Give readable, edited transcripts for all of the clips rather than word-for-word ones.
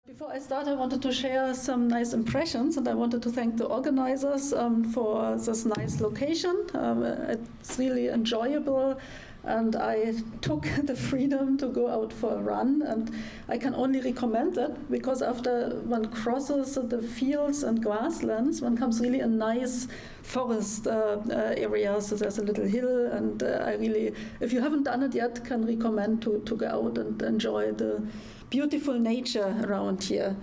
Before I start, I wanted to share some nice impressions, and I wanted to thank the organizers for this nice location. It's really enjoyable, and I took the freedom to go out for a run, and I can only recommend it because after one crosses the fields and grasslands, one comes really in nice forest areas. So there's a little hill, and I really, if you haven't done it yet, can recommend to go out and enjoy the beautiful nature around here.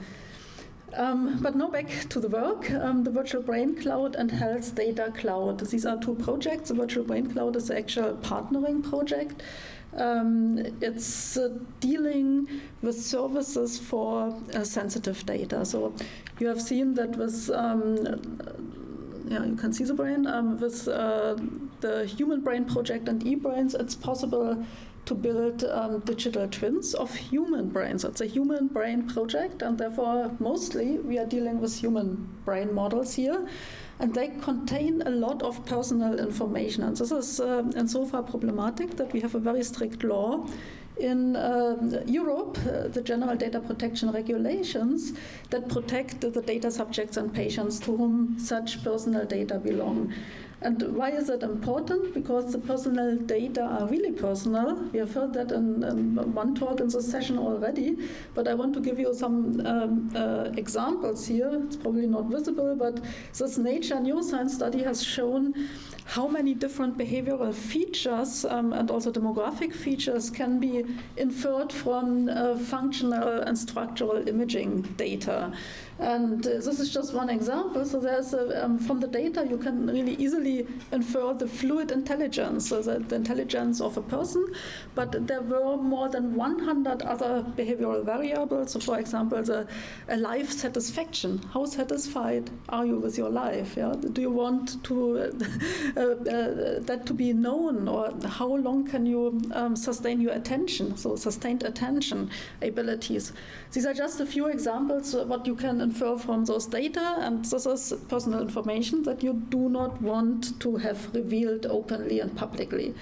But now back to the work, the Virtual Brain Cloud and Health Data Cloud. These are two projects. The Virtual Brain Cloud is the actual partnering project. It's dealing with services for sensitive data. So you have seen that with, you can see the brain, with the Human Brain Project and EBRAINS, it's possible to build digital twins of human brains. It's a human brain project, and therefore mostly we are dealing with human brain models here, and they contain a lot of personal information. And this is insofar problematic that we have a very strict law in Europe, the General Data Protection Regulations, that protect the data subjects and patients to whom such personal data belong. And why is that important? Because the personal data are really personal. We have heard that in one talk in this session already, but I want to give you some examples here. It's probably not visible, but this Nature Neuroscience study has shown how many different behavioral features and also demographic features can be inferred from functional and structural imaging data. And this is just one example. So there's from the data you can really easily infer the fluid intelligence, so the intelligence of a person, but there were more than 100 other behavioral variables. So for example, a life satisfaction. How satisfied are you with your life? Yeah? Do you want to that to be known, or how long can you sustain your attention? So sustained attention abilities. These are just a few examples of what you can infer from those data, and this is personal information that you do not want to have revealed openly and publicly.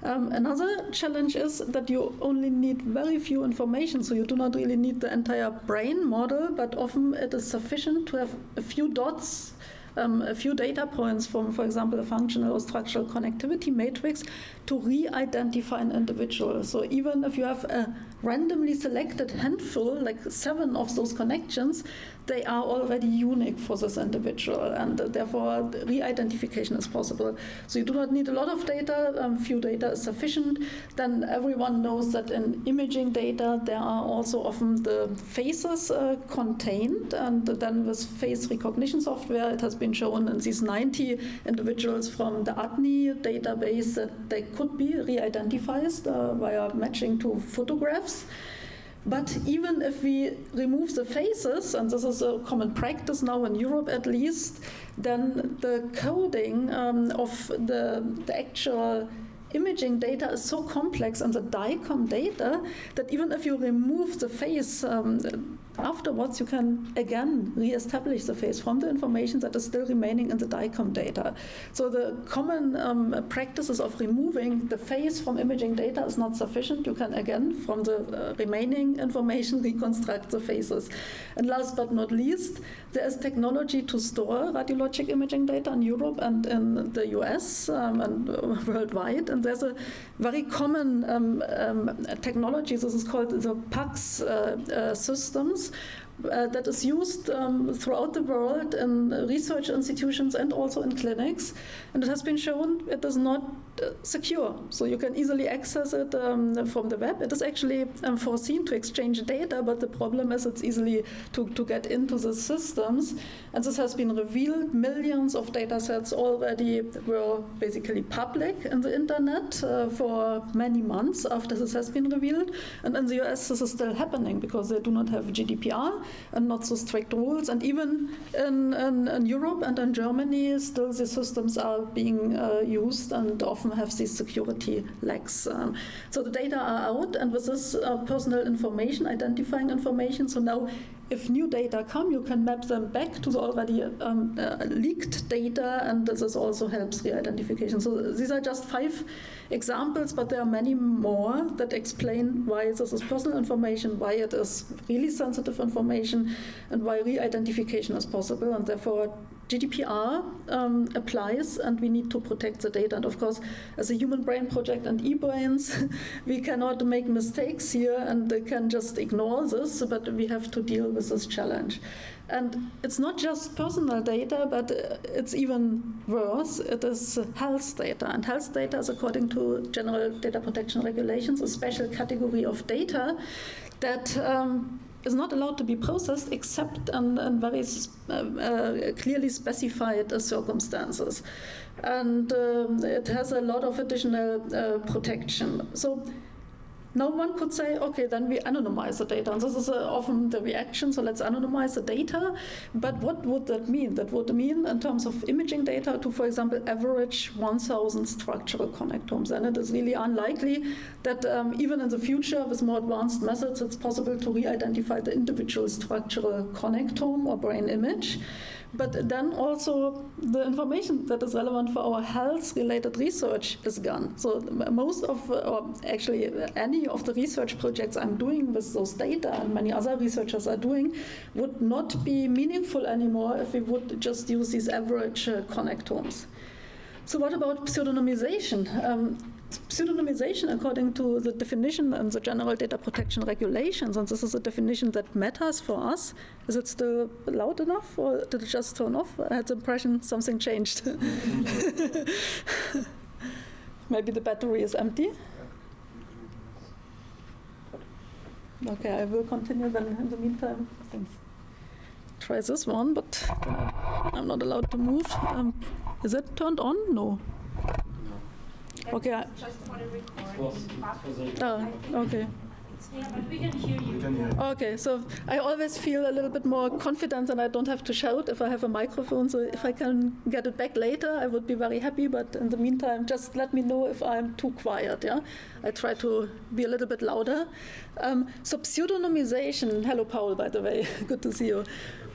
Another challenge is that you only need very few information, so you do not really need the entire brain model, but often it is sufficient to have a few dots, a few data points from, for example, a functional or structural connectivity matrix to re-identify an individual. So even if you have a randomly selected handful, like 7 of those connections, they are already unique for this individual, and therefore re-identification is possible. So you do not need a lot of data, few data is sufficient. Then everyone knows that in imaging data there are also often the faces contained, and then with face recognition software it has been shown in these 90 individuals from the ADNI database that they could be re-identified via matching to photographs. But even if we remove the faces, and this is a common practice now in Europe at least, then the coding of the actual imaging data is so complex, and the DICOM data, that even if you remove the face afterwards, you can again re-establish the face from the information that is still remaining in the DICOM data. So the common practices of removing the face from imaging data is not sufficient. You can again, from the remaining information, reconstruct the faces. And last but not least, there is technology to store radiologic imaging data in Europe and in the US and worldwide. And there's a very common technology. This is called the PACS systems. That is used throughout the world in research institutions and also in clinics. And it has been shown it is not secure. So you can easily access it from the web. It is actually foreseen to exchange data, but the problem is it's easily to get into the systems. And this has been revealed. Millions of data sets already were basically public in the internet for many months after this has been revealed. And in the US, this is still happening because they do not have GDPR and not so strict rules. And even in Europe and in Germany, still the systems are being used and often have these security lags. So the data are out, and with this personal information, identifying information, so now if new data come, you can map them back to the already leaked data, and this also helps re-identification. So these are just 5 examples, but there are many more that explain why this is personal information, why it is really sensitive information, and why re-identification is possible, and therefore GDPR applies, and we need to protect the data. And of course, as a Human Brain Project and EBRAINS, we cannot make mistakes here and can just ignore this, but we have to deal with this challenge. And it's not just personal data, but it's even worse. It is health data. And health data is, according to general data protection regulations, a special category of data that is not allowed to be processed except in very clearly specified circumstances. And it has a lot of additional protection. So now one could say, okay, then we anonymize the data. And this is often the reaction, so let's anonymize the data. But what would that mean? That would mean, in terms of imaging data, to, for example, average 1,000 structural connectomes. And it is really unlikely that even in the future, with more advanced methods, it's possible to re-identify the individual structural connectome or brain image. But then also the information that is relevant for our health-related research is gone. So most of, or actually any of the research projects I'm doing with those data, and many other researchers are doing, would not be meaningful anymore if we would just use these average connectomes. So what about pseudonymization? Pseudonymization, according to the definition and the general data protection regulations, and this is a definition that matters for us. Is it still loud enough, or did it just turn off? I had the impression something changed. Maybe the battery is empty. Okay, I will continue then in the meantime. Thanks. Try this one, but I'm not allowed to move. Is it turned on? No. Okay. Just for the recording. Okay. Yeah, but we can hear you. Okay, so I always feel a little bit more confident and I don't have to shout if I have a microphone. So if I can get it back later, I would be very happy. But in the meantime, just let me know if I'm too quiet. Yeah, I try to be a little bit louder. So pseudonymization. Hello, Paul, by the way. Good to see you.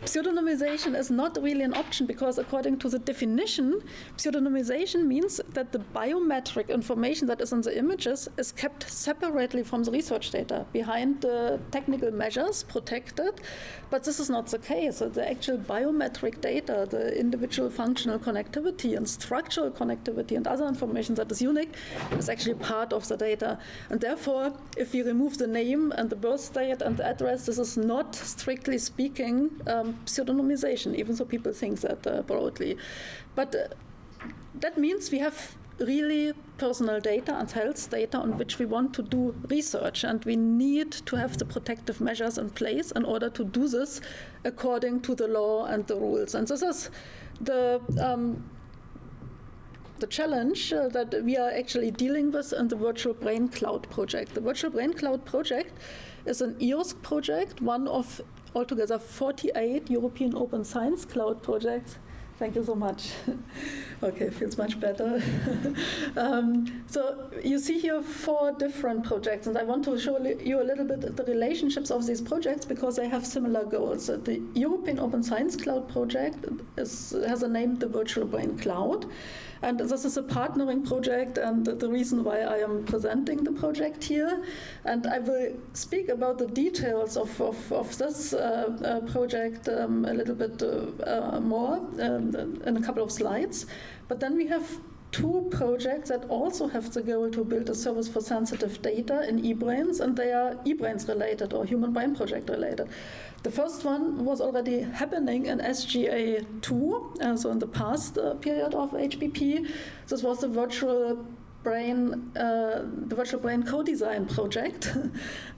Pseudonymization is not really an option because, according to the definition, pseudonymization means that the biometric information that is in the images is kept separately from the research data, behind the technical measures, protected. But this is not the case. So the actual biometric data, the individual functional connectivity and structural connectivity and other information that is unique, is actually part of the data. And therefore, if we remove the name and the birth date and the address, this is not, strictly speaking, pseudonymization, even though people think that broadly. But that means we have really personal data and health data on which we want to do research, and we need to have the protective measures in place in order to do this according to the law and the rules. And this is the challenge that we are actually dealing with in the Virtual Brain Cloud project. The Virtual Brain Cloud project is an EOSC project, one of altogether 48 European open science cloud projects. Thank you so much. Okay, feels much better. So you see here 4 different projects, and I want to show you a little bit the relationships of these projects because they have similar goals. The European Open Science Cloud project has a name, the Virtual Brain Cloud. And this is a partnering project, and the reason why I am presenting the project here. And I will speak about the details of this project a little bit more in a couple of slides. But then we have 2 projects that also have the goal to build a service for sensitive data in EBRAINS, and they are EBRAINS related or Human Brain Project related. The first one was already happening in SGA2, so in the past period of HBP. This was the Virtual Brain co-design project.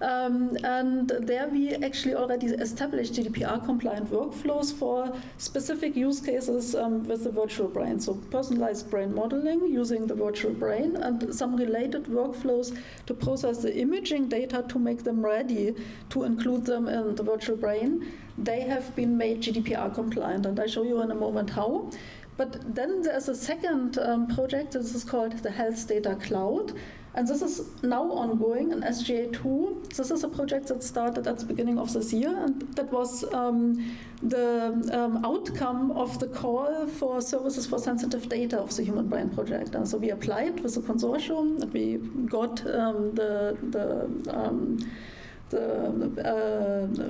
And there we actually already established GDPR-compliant workflows for specific use cases with the virtual brain. So personalized brain modeling using the virtual brain and some related workflows to process the imaging data to make them ready to include them in the virtual brain. They have been made GDPR-compliant, and I show you in a moment how. But then there's a second project. This is called the Health Data Cloud. And this is now ongoing in SGA2. This is a project that started at the beginning of this year, and that was the outcome of the call for services for sensitive data of the Human Brain Project. And so we applied with a consortium, and we got the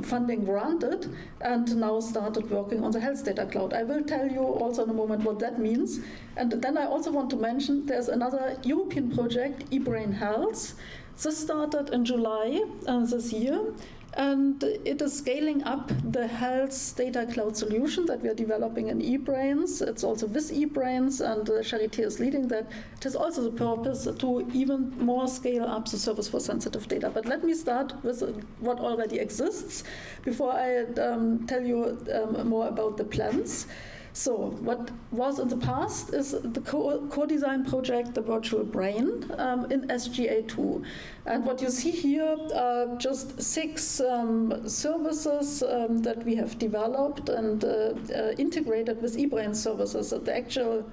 funding granted, and now started working on the health data cloud. I will tell you also in a moment what that means. And then I also want to mention there's another European project, eBrain. This started in July this year, and it is scaling up the health data cloud solution that we are developing in EBRAINS. It's also with EBRAINS, and Charité is leading that. It has also the purpose to even more scale up the service for sensitive data. But let me start with what already exists before I tell you more about the plans. So what was in the past is the co-design project, the Virtual Brain, in SGA2. And what you see here are just 6 services that we have developed and integrated with eBrain services. The actual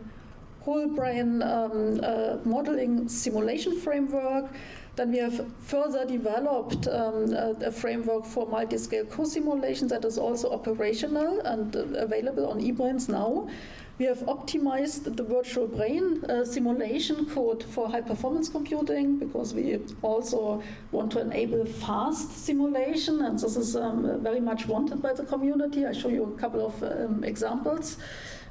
whole brain modeling simulation framework. Then we have further developed a framework for multiscale co-simulation that is also operational and available on eBrains now. We have optimized the virtual brain simulation code for high-performance computing, because we also want to enable fast simulation, and this is very much wanted by the community. I show you a couple of examples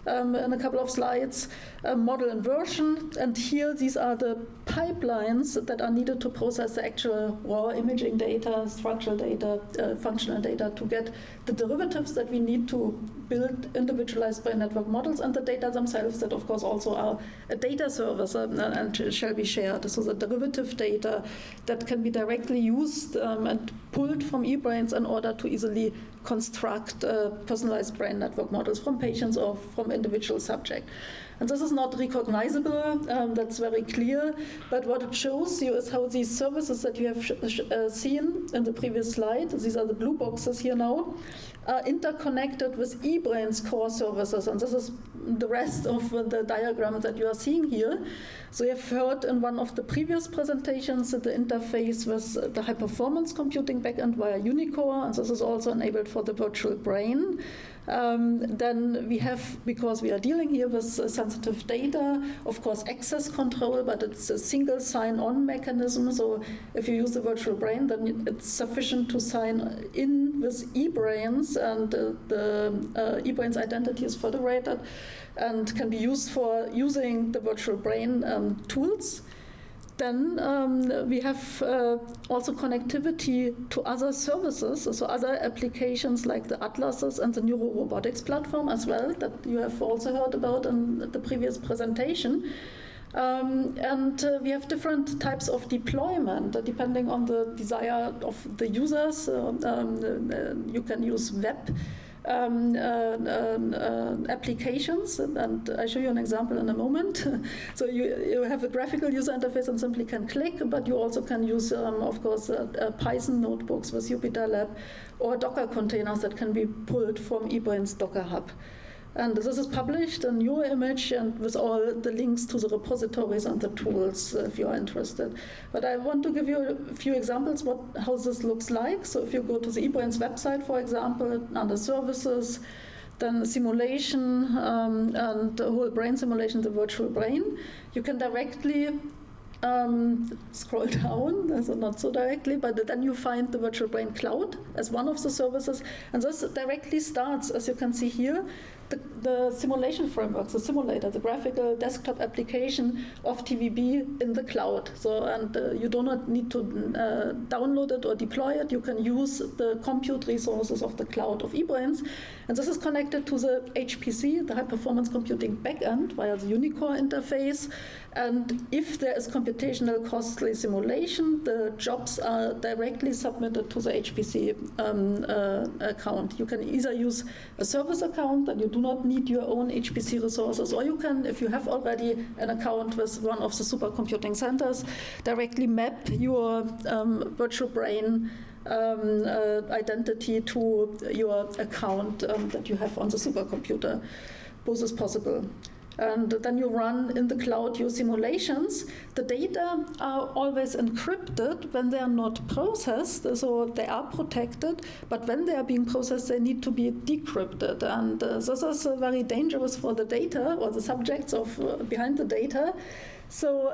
in a couple of slides. Model inversion, and here these are the pipelines that are needed to process the actual raw imaging data, structural data, functional data, to get the derivatives that we need to build individualized brain network models, and the data themselves that of course also are a data service and shall be shared. So the derivative data that can be directly used and pulled from eBrains in order to easily construct personalized brain network models from patients or from individual subject. And this is not recognizable, that's very clear, but what it shows you is how these services that you have seen in the previous slide, these are the blue boxes here now, are interconnected with eBrains core services, and this is the rest of the diagram that you are seeing here. So you have heard in one of the previous presentations that the interface with the high-performance computing backend via Unicore, and this is also enabled for the virtual brain. Then we have, because we are dealing here with sensitive data, of course access control, but it's a single sign-on mechanism. So if you use the virtual brain, then it's sufficient to sign in with eBrains, and the eBrains identity is federated and can be used for using the virtual brain tools. Then we have also connectivity to other services, so other applications like the atlases and the Robotics platform as well, that you have also heard about in the previous presentation. And we have different types of deployment depending on the desire of the users. You can use web applications, and I'll show you an example in a moment. So you have a graphical user interface and simply can click, but you also can use, of course, Python notebooks with Jupyter Lab, or Docker containers that can be pulled from eBrains Docker Hub. And this is published in your image and with all the links to the repositories and the tools if you are interested. But I want to give you a few examples how this looks like. So if you go to the eBrains website, for example, under services, then simulation and the whole brain simulation, the virtual brain, you can directly scroll down, so not so directly, but then you find the Virtual Brain Cloud as one of the services, and this directly starts, as you can see here, the simulation framework, the simulator, the graphical desktop application of TVB in the cloud. So, and you do not need to download it or deploy it. You can use the compute resources of the cloud of eBrains, and this is connected to the HPC, the high performance computing backend, via the Unicore interface. And if there is computational costly simulation, the jobs are directly submitted to the HPC account. You can either use a service account, and you do not need your own HPC resources, or you can, if you have already an account with one of the supercomputing centers, directly map your virtual brain identity to your account that you have on the supercomputer. Both is possible. And then you run in the cloud your simulations. The data are always encrypted when they are not processed, so they are protected, but when they are being processed, they need to be decrypted. And this is very dangerous for the data or the subjects behind the data. So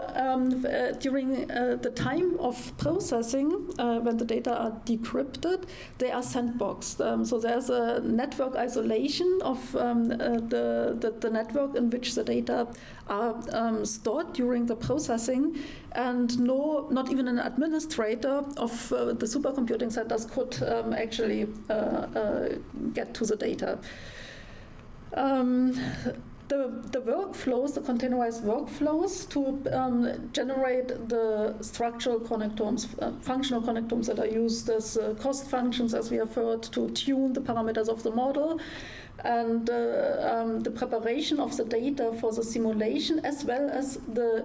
during the time of processing, when the data are decrypted, they are sandboxed. So there's a network isolation of the network in which the data are stored during the processing, and not even an administrator of the supercomputing centers could actually get to the data. The workflows, the containerized workflows to generate the structural connectomes, functional connectomes that are used as cost functions, as we have heard, to tune the parameters of the model, and the preparation of the data for the simulation, as well as the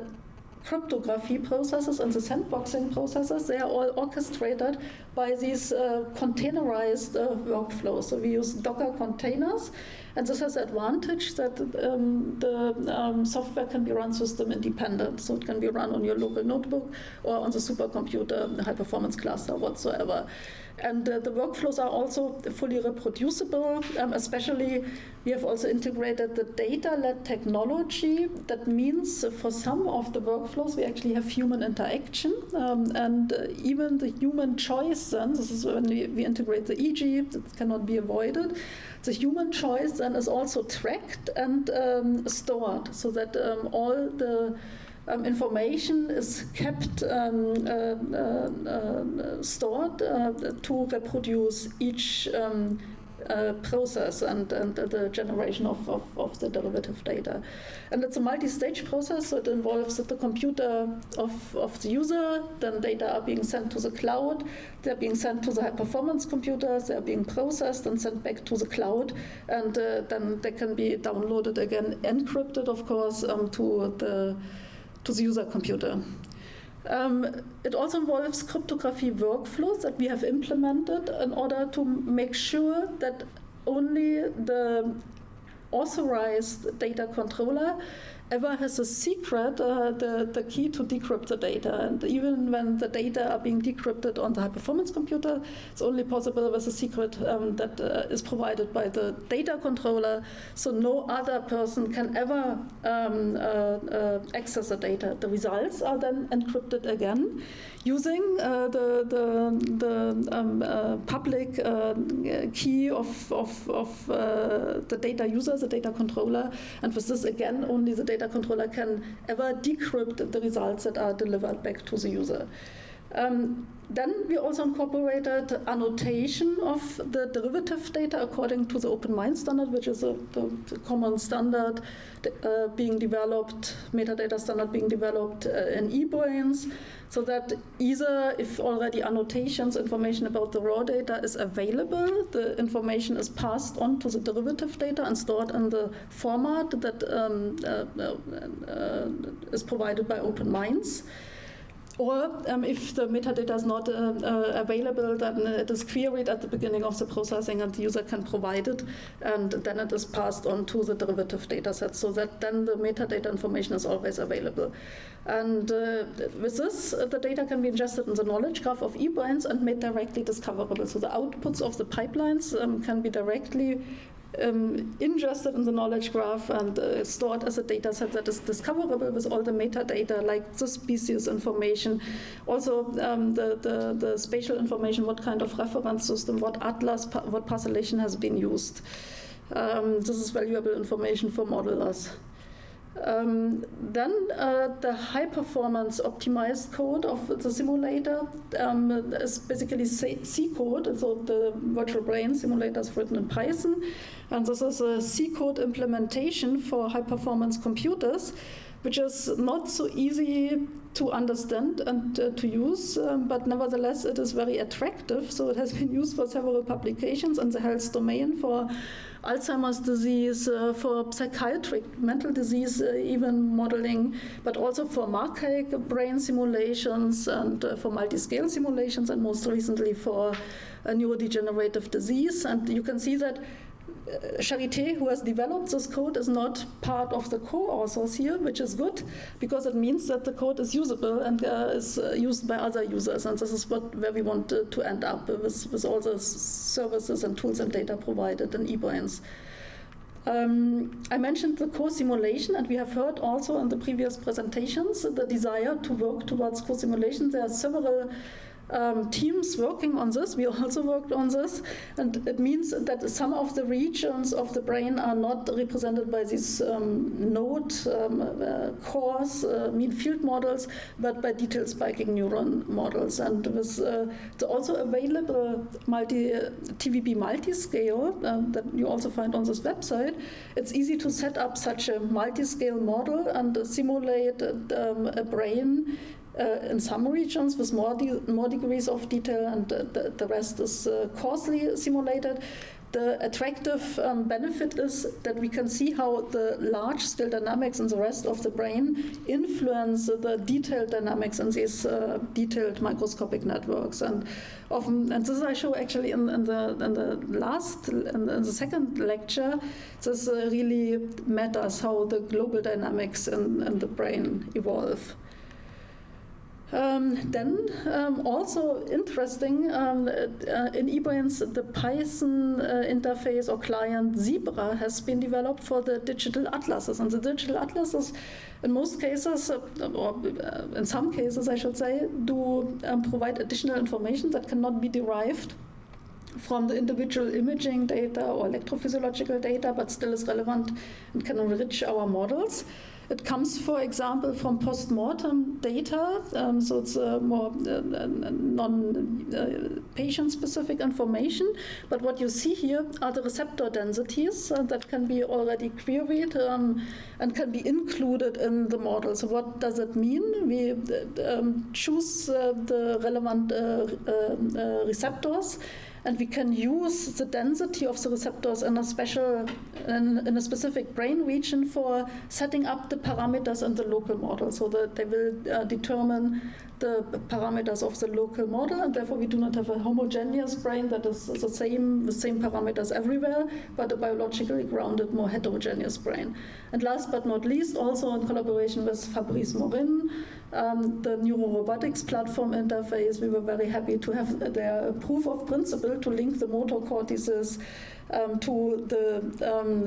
cryptography processes and the sandboxing processes, they are all orchestrated by these containerized workflows. So we use Docker containers, and this has the advantage that the software can be run system independent. So it can be run on your local notebook or on the supercomputer, the high-performance cluster, whatsoever. And the workflows are also fully reproducible, especially we have also integrated the data-led technology. That means for some of the workflows we actually have human interaction, and even the human choice then, this is when we integrate the EG, that cannot be avoided. The human choice then is also tracked and stored, so that all the information is kept stored to reproduce each process and the generation of the derivative data. And it's a multi-stage process, so it involves the computer of the user, then data are being sent to the cloud, they're being sent to the high-performance computers, they're being processed and sent back to the cloud, and then they can be downloaded again, encrypted, of course, to the user computer. It also involves cryptography workflows that we have implemented in order to make sure that only the authorized data controller ever has a secret, the key to decrypt the data. And even when the data are being decrypted on the high-performance computer, it's only possible with a secret that is provided by the data controller, so no other person can ever access the data. The results are then encrypted again using the public key of the data user, the data controller, and with this again only the data controller can ever decrypt the results that are delivered back to the user. Then we also incorporated annotation of the derivative data according to the OpenMind standard, which is the common standard being developed, metadata standard being developed in EBRAINS, so that either if already annotations, information about the raw data is available, the information is passed on to the derivative data and stored in the format that is provided by OpenMinds. Or if the metadata is not available, then it is queried at the beginning of the processing and the user can provide it, and then it is passed on to the derivative data set, so that then the metadata information is always available. And with this, the data can be ingested in the knowledge graph of EBRAINS and made directly discoverable. So the outputs of the pipelines can be directly ingested in the knowledge graph and stored as a data set that is discoverable with all the metadata, like the species information, also the spatial information, what kind of reference system, what atlas, what parcellation has been used. This is valuable information for modelers. Then the high-performance optimized code of the simulator is basically C code, so the virtual brain simulator is written in Python, and this is a C code implementation for high-performance computers, which is not so easy to understand and to use, but nevertheless it is very attractive. So it has been used for several publications in the health domain, for Alzheimer's disease, for psychiatric mental disease, even modeling, but also for archaic brain simulations and for multiscale simulations, and most recently for a neurodegenerative disease. And you can see that Charité, who has developed this code, is not part of the co-authors here, which is good, because it means that the code is usable and is used by other users, and this is where we want to end up with all the services and tools and data provided in EBRAINS. I mentioned the co-simulation, and we have heard also in the previous presentations the desire to work towards co-simulation. There are several teams working on this. We also worked on this, and it means that some of the regions of the brain are not represented by these node cores, mean field models, but by detail spiking neuron models. And with the also available TVB Multiscale that you also find on this website, it's easy to set up such a multiscale model and simulate a brain in some regions with more degrees of detail, and the rest is coarsely simulated. The attractive benefit is that we can see how the large-scale dynamics in the rest of the brain influence the detailed dynamics in these detailed microscopic networks. And this I show actually in the second lecture. This really matters how the global dynamics in the brain evolve. Also interesting, in EBRAINS, the Python interface or client Zebra has been developed for the digital atlases. And the digital atlases, in most cases, or in some cases, I should say, do provide additional information that cannot be derived from the individual imaging data or electrophysiological data, but still is relevant and can enrich our models. It comes, for example, from post-mortem data, so it's more non-patient-specific information. But what you see here are the receptor densities that can be already queried and can be included in the model. So what does it mean? We choose the relevant receptors, and we can use the density of the receptors in a specific brain region for setting up the parameters in the local model, so that they will determine the parameters of the local model, and therefore we do not have a homogeneous brain that is the same parameters everywhere, but a biologically grounded, more heterogeneous brain. And last but not least, also in collaboration with Fabrice Morin, the Robotics platform interface, we were very happy to have their proof of principle to link the motor cortices to the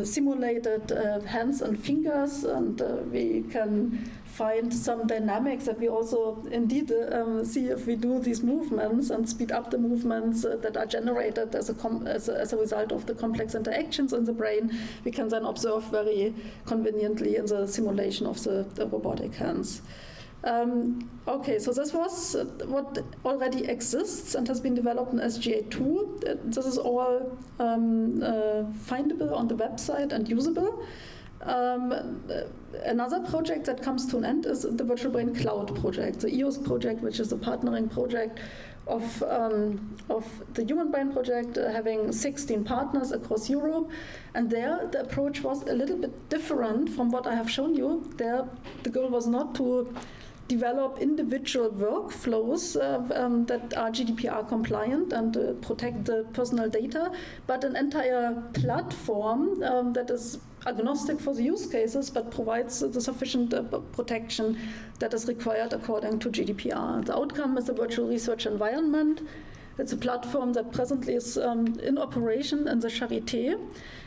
simulated hands and fingers, and we can find some dynamics that we also indeed see if we do these movements and speed up the movements that are generated as a result of the complex interactions in the brain. We can then observe very conveniently in the simulation of the robotic hands. Okay, so this was what already exists and has been developed in SGA2. This is all findable on the website and usable. Another project that comes to an end is the Virtual Brain Cloud project, the EOS project, which is a partnering project of the Human Brain Project, having 16 partners across Europe. And there, the approach was a little bit different from what I have shown you. There, the goal was not to develop individual workflows that are GDPR compliant and protect the personal data, but an entire platform that is agnostic for the use cases, but provides the sufficient protection that is required according to GDPR. The outcome is a virtual research environment. It's a platform that presently is in operation in the Charité,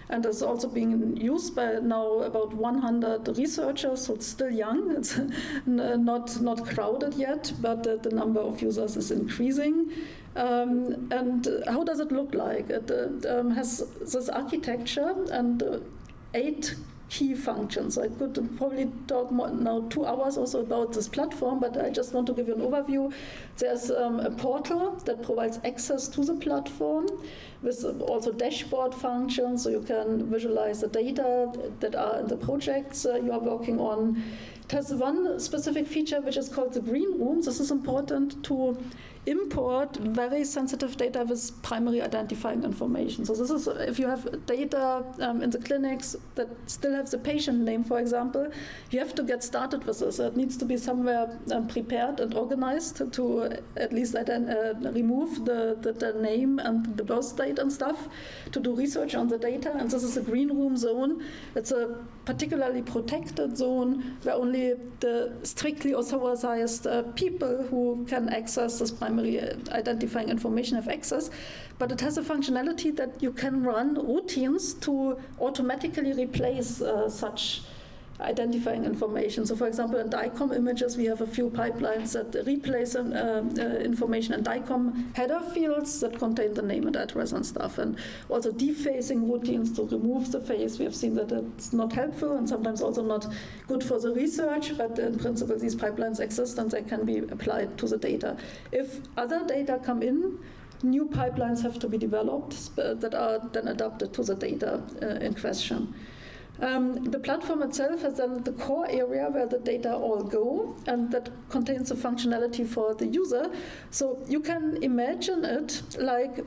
and is also being used by now about 100 researchers, so it's still young. It's not crowded yet, but the number of users is increasing. And how does it look like? It has this architecture and 8 key functions. I could probably talk now 2 hours also about this platform, but I just want to give you an overview. There's a portal that provides access to the platform with also dashboard functions, so you can visualize the data that are in the projects you are working on. It has one specific feature which is called the green room. This is important to import very sensitive data with primary identifying information. So this is if you have data in the clinics that still have the patient name, for example, you have to get started with this. It needs to be somewhere prepared and organized to at least remove the name and the birth date collaborate and stuff to do research on the data. And this is a green room zone. It's a particularly protected zone where only the strictly authorized people who can access this primary identifying information have access. But it has a functionality that you can run routines to automatically replace such identifying information. So for example, in DICOM images, we have a few pipelines that replace information in DICOM header fields that contain the name and address and stuff, and also defacing routines to remove the face. We have seen that it's not helpful and sometimes also not good for the research, but in principle these pipelines exist and they can be applied to the data. If other data come in, new pipelines have to be developed that are then adapted to the data in question. The platform itself has then the core area where the data all go, and that contains the functionality for the user. So you can imagine it like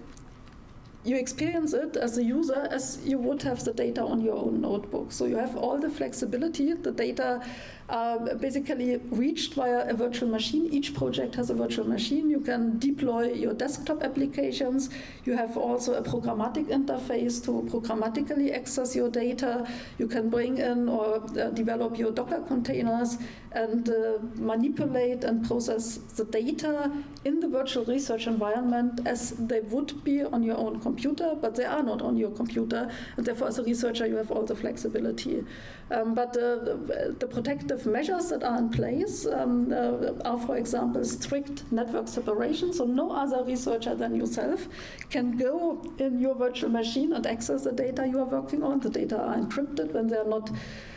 you experience it as a user as you would have the data on your own notebook. So you have all the flexibility. The data are basically reached via a virtual machine. Each project has a virtual machine. You can deploy your desktop applications. You have also a programmatic interface to programmatically access your data. You can bring in or develop your Docker containers and manipulate and process the data in the virtual research environment as they would be on your own computer, but they are not on your computer, and therefore as a researcher you have all the flexibility. But the protective measures that are in place are, for example, strict network separation, so no other researcher than yourself can go in your virtual machine and access the data you are working on. The data are encrypted when they are not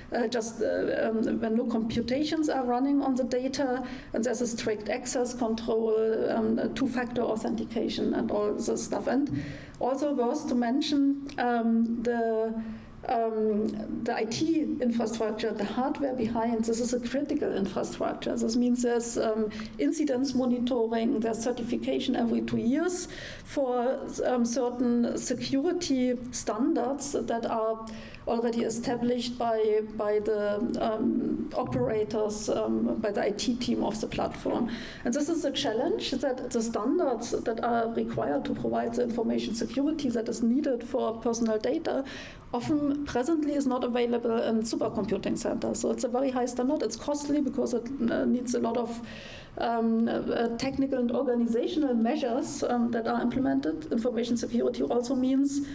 when no computations are running on the data, and there's a strict access control, two-factor authentication and all this stuff. And also worth to mention the IT infrastructure, the hardware behind. This is a critical infrastructure. This means there's incidence monitoring, there's certification every 2 years for certain security standards that are already established by the operators, by the IT team of the platform. And this is a challenge, that the standards that are required to provide the information security that is needed for personal data often presently is not available in supercomputing centers. So it's a very high standard. It's costly because it needs a lot of technical and organizational measures that are implemented. Information security also means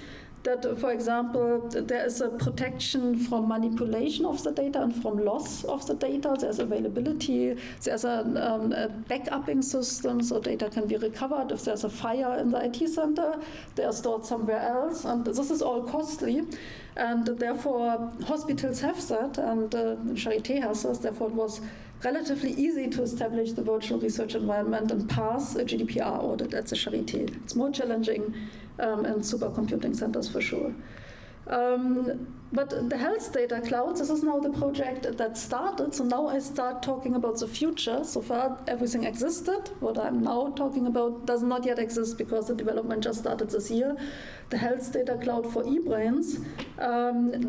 that, for example, there is a protection from manipulation of the data and from loss of the data. There's availability. There's a backupping system, so data can be recovered. If there's a fire in the IT center, they are stored somewhere else. And this is all costly. And therefore, hospitals have that, and Charité has this. Therefore, it was relatively easy to establish the virtual research environment and pass a GDPR audit at the Charité. It's more challenging in supercomputing centers for sure. But the health data cloud, this is now the project that started. So now I start talking about the future. So far, everything existed. What I'm now talking about does not yet exist because the development just started this year. The health data cloud for EBRAINS.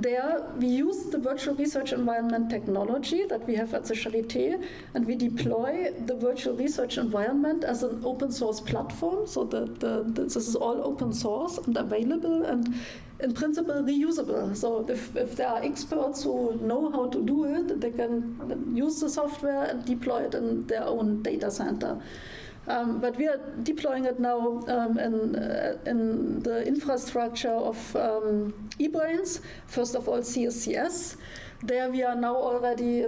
There we use the virtual research environment technology that we have at the Charité, and we deploy the virtual research environment as an open source platform. So this is all open source and available and in principle reusable. So if there are experts who know how to do it, they can use the software and deploy it in their own data center. But we are deploying it now in the infrastructure of EBRAINS. First of all, CSCS. There we are now already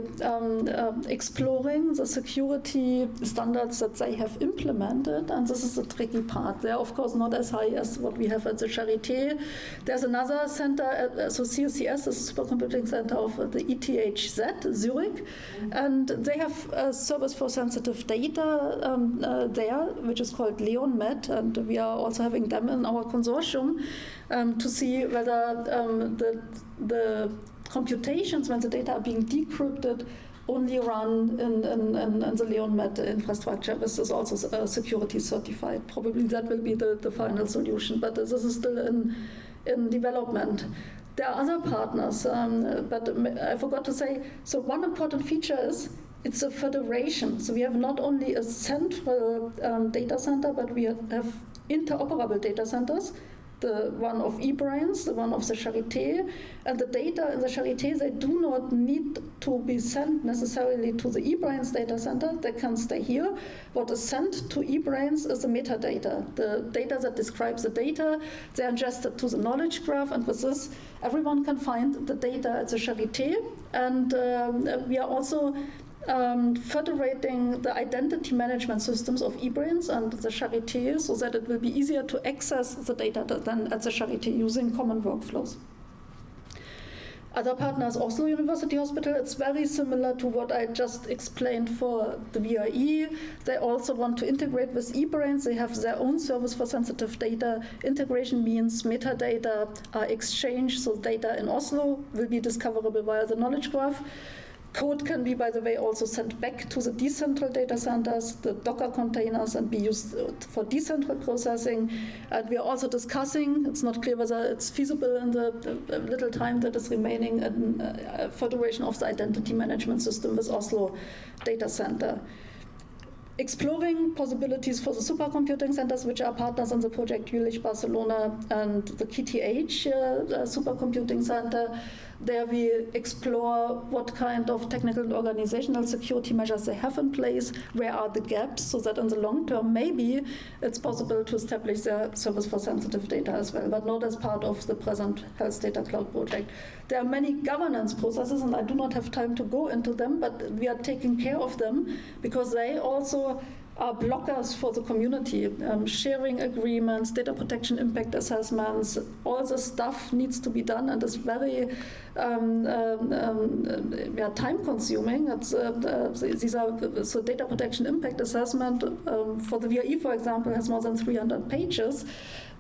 exploring the security standards that they have implemented, and this is the tricky part. They are, of course, not as high as what we have at the Charité. There's another center, so CSCS is a supercomputing center of the ETHZ, Zurich, and they have a service for sensitive data there, which is called LeonMed, and we are also having them in our consortium to see whether the computations, when the data are being decrypted, only run in the LeonMed infrastructure. This is also security certified. Probably that will be the final solution, but this is still in development. There are other partners, but I forgot to say, so one important feature is it's a federation. So we have not only a central data center, but we have interoperable data centers. the one of EBRAINS, the one of the Charité, and the data in the Charité, they do not need to be sent necessarily to the EBRAINS data center. They can stay here. What is sent to EBRAINS is the metadata, the data that describes the data. They are ingested to the knowledge graph, and with this, everyone can find the data at the Charité. And we are also federating the identity management systems of EBRAINS and the Charité so that it will be easier to access the data than at the Charité using common workflows. Other partners, Oslo University Hospital, it's very similar to what I just explained for the VIE. They also want to integrate with EBRAINS. They have their own service for sensitive data. Integration means metadata are exchanged, so data in Oslo will be discoverable via the knowledge graph. Code can be, by the way, also sent back to the decentral data centers, the Docker containers, and be used for decentral processing. And we are also discussing, it's not clear whether it's feasible in the little time that is remaining, a federation of the identity management system with Oslo data center. Exploring possibilities for the supercomputing centers, which are partners in the project Jülich, Barcelona, and the KTH supercomputing center. There we explore what kind of technical and organizational security measures they have in place, where are the gaps, so that in the long term, maybe it's possible to establish their service for sensitive data as well, but not as part of the present Health Data Cloud project. There are many governance processes, and I do not have time to go into them, but we are taking care of them because they also are blockers for the community. Sharing agreements, data protection impact assessments, all this stuff needs to be done, and is very time consuming. These are so data protection impact assessment for the VIE, for example, has more than 300 pages.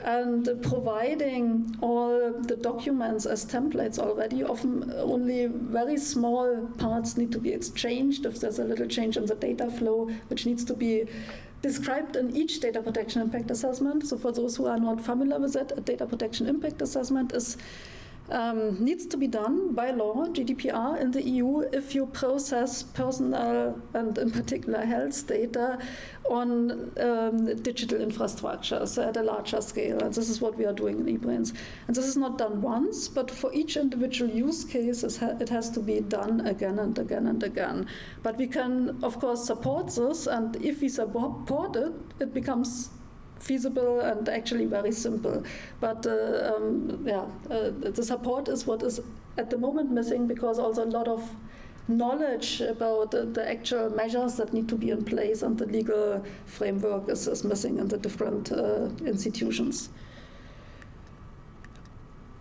And providing all the documents as templates already, often only very small parts need to be exchanged if there's a little change in the data flow, which needs to be described in each data protection impact assessment. So for those who are not familiar with it, a data protection impact assessment is needs to be done by law, GDPR in the EU, if you process personal and in particular health data on digital infrastructures at a larger scale. And this is what we are doing in EBRAINS. And this is not done once, but for each individual use case, it has to be done again and again and again. But we can, of course, support this, and if we support it, it becomes feasible and actually very simple. But the support is what is at the moment missing, because also a lot of knowledge about the actual measures that need to be in place and the legal framework is missing in the different institutions.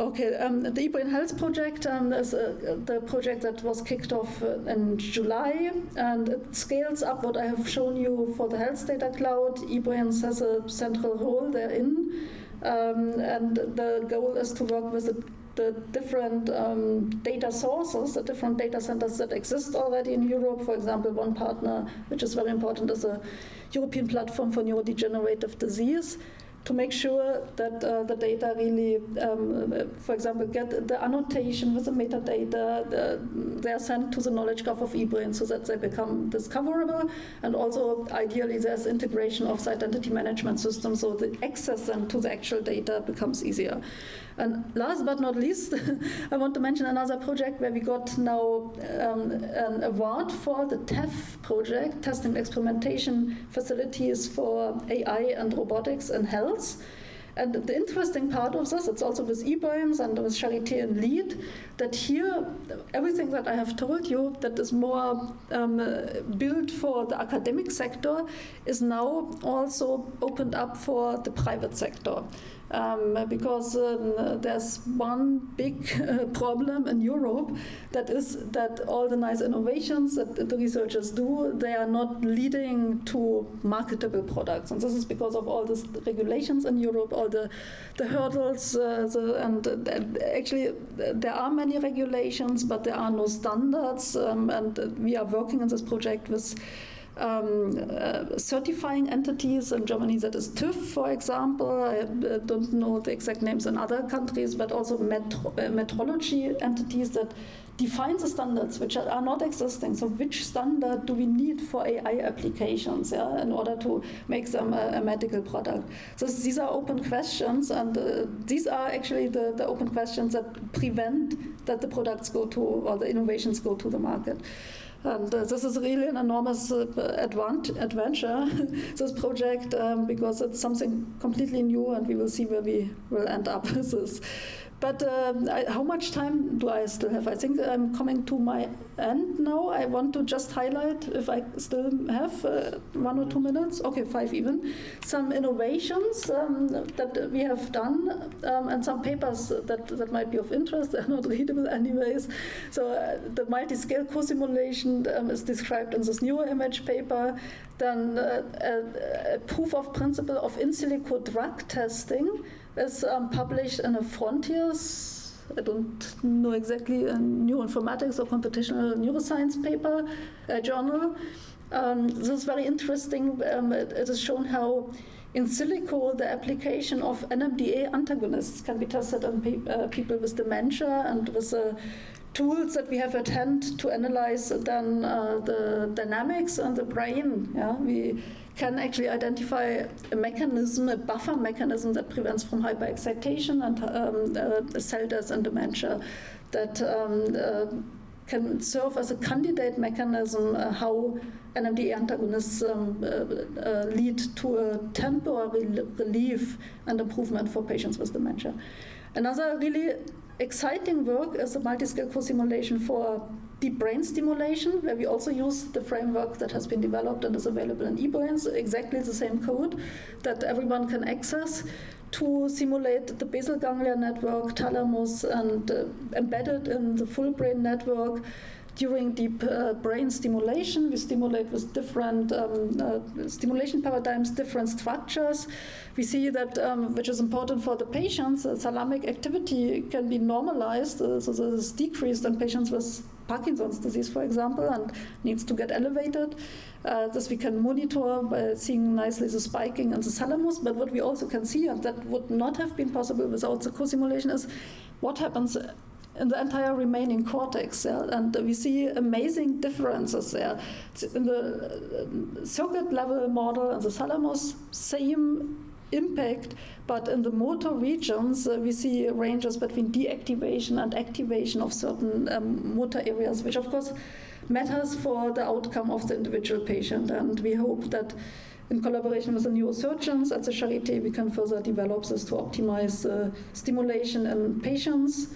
Okay, the eBrain Health project is the project that was kicked off in July, and it scales up what I have shown you for the Health Data Cloud. eBrains has a central role therein, and the goal is to work with the different data sources, the different data centers that exist already in Europe. For example, one partner, which is very important, is a European platform for neurodegenerative disease, to make sure that the data really, for example, get the annotation with the metadata, they are sent to the knowledge graph of eBrain so that they become discoverable, and also ideally there's integration of the identity management system so the access then to the actual data becomes easier. And last but not least, I want to mention another project where we got now an award for the TEF project, Testing and Experimentation Facilities for AI and Robotics in Health. And the interesting part of this, it's also with eBrains and with Charité and LEAD, that here everything that I have told you that is more built for the academic sector is now also opened up for the private sector. Because there's one big problem in Europe, that is that all the nice innovations that the researchers do, they are not leading to marketable products. And this is because of all these regulations in Europe, all the hurdles, and actually there are many regulations, but there are no standards. And we are working in this project with certifying entities. In Germany, that is TÜV, for example. I don't know the exact names in other countries, but also metrology entities that define the standards which are not existing. So which standard do we need for AI applications, in order to make them a medical product? So these are open questions, and these are actually the open questions that prevent that the products go to, or the innovations go to the market. And this is really an enormous adventure, this project, because it's something completely new, and we will see where we will end up with this. But how much time do I still have? I think I'm coming to my end now. I want to just highlight, if I still have 1 or 2 minutes, okay, 5 even, some innovations that we have done, and some papers that might be of interest. They're not readable anyways. So the multiscale co-simulation is described in this neuroimage paper. Then a proof of principle of in silico drug testing is published in a Frontiers, I don't know exactly, a neuroinformatics or computational neuroscience paper, journal. This is very interesting. It is shown how in silico the application of NMDA antagonists can be tested on people with dementia, and with tools that we have at hand to analyze then the dynamics and the brain. Yeah? We can actually identify a mechanism, a buffer mechanism that prevents from hyperexcitation and cell death and dementia, that can serve as a candidate mechanism how NMDA antagonists lead to a temporary relief and improvement for patients with dementia. Another really exciting work is a multiscale co-simulation for deep brain stimulation, where we also use the framework that has been developed and is available in EBRAINS, exactly the same code that everyone can access, to simulate the basal ganglia network, thalamus, and embedded in the full brain network. During deep brain stimulation, we stimulate with different stimulation paradigms, different structures. We see that, which is important for the patients, thalamic activity can be normalized, so this is decreased in patients with Parkinson's disease, for example, and needs to get elevated. This we can monitor by seeing nicely the spiking in the thalamus, but what we also can see, and that would not have been possible without the co-simulation, is what happens in the entire remaining cortex, and we see amazing differences there. In the circuit level model and the thalamus, same impact, but in the motor regions, we see ranges between deactivation and activation of certain motor areas, which of course matters for the outcome of the individual patient. And we hope that in collaboration with the neurosurgeons at the Charité, we can further develop this to optimize stimulation in patients.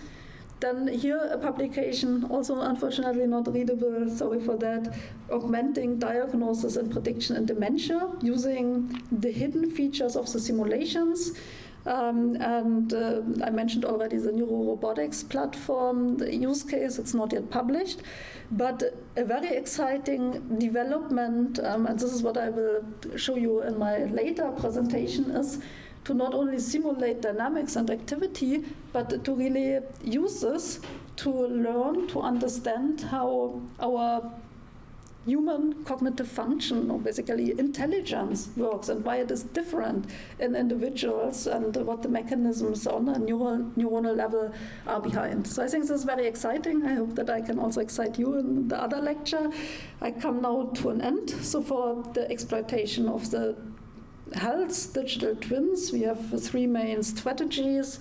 Then here a publication, also unfortunately not readable, sorry for that, augmenting diagnosis and prediction in dementia using the hidden features of the simulations. I mentioned already the Robotics platform, the use case, it's not yet published, but a very exciting development, and this is what I will show you in my later presentation, is to not only simulate dynamics and activity, but to really use this to learn, to understand how our human cognitive function, or basically intelligence, works, and why it is different in individuals, and what the mechanisms on a neuronal level are behind. So I think this is very exciting. I hope that I can also excite you in the other lecture. I come now to an end. So for the exploitation of the health digital twins, we have 3 main strategies.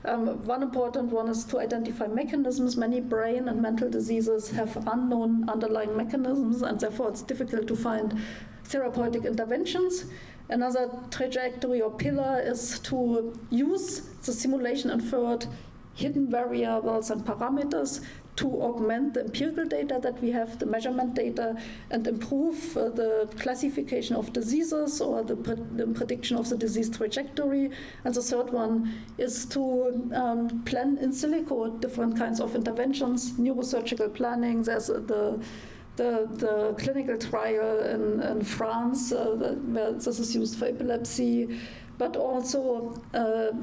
One important one is to identify mechanisms. Many brain and mental diseases have unknown underlying mechanisms, and therefore it's difficult to find therapeutic interventions. Another trajectory or pillar is to use the simulation inferred hidden variables and parameters to augment the empirical data that we have, the measurement data, and improve the classification of diseases or the prediction of the disease trajectory. And the third one is to plan in silico different kinds of interventions, neurosurgical planning. There's the clinical trial in France where this is used for epilepsy. but also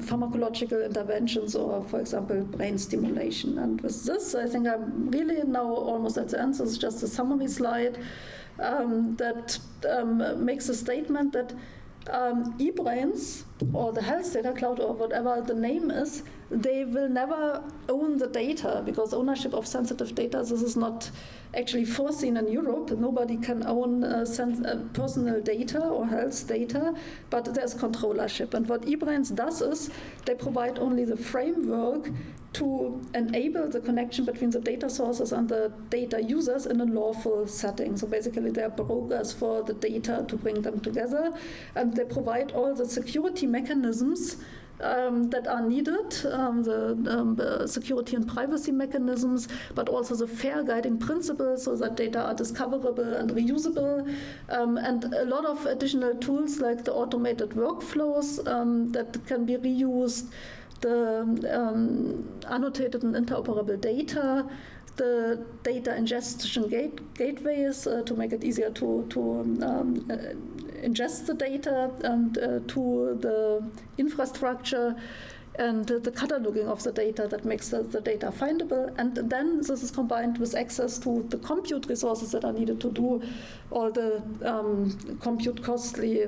pharmacological interventions or, for example, brain stimulation. And with this, I think I'm really now almost at the end. So it's just a summary slide that makes a statement that EBRAINS or the Health Data Cloud or whatever the name is, they will never own the data, because ownership of sensitive data, this is not actually foreseen in Europe. Nobody can own personal data or health data, but there's controllership. And what EBRAINS does is they provide only the framework to enable the connection between the data sources and the data users in a lawful setting. So basically they're brokers for the data to bring them together, and they provide all the security mechanisms that are needed, the security and privacy mechanisms, but also the fair guiding principles so that data are discoverable and reusable, and a lot of additional tools like the automated workflows that can be reused, the annotated and interoperable data, the data ingestion gateways to make it easier to ingest the data and to the infrastructure, and the cataloging of the data that makes the data findable. And then this is combined with access to the compute resources that are needed to do all the costly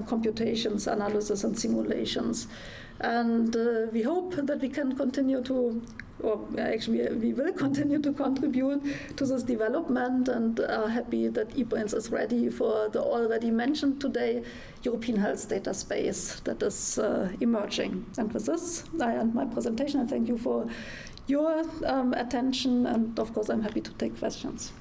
computations, analysis, and simulations. And we hope that we can continue to, or actually we will continue to contribute to this development, and are happy that EBRAINS is ready for the already mentioned today European health data space that is emerging. And with this, I end my presentation. I thank you for your attention, and of course I'm happy to take questions.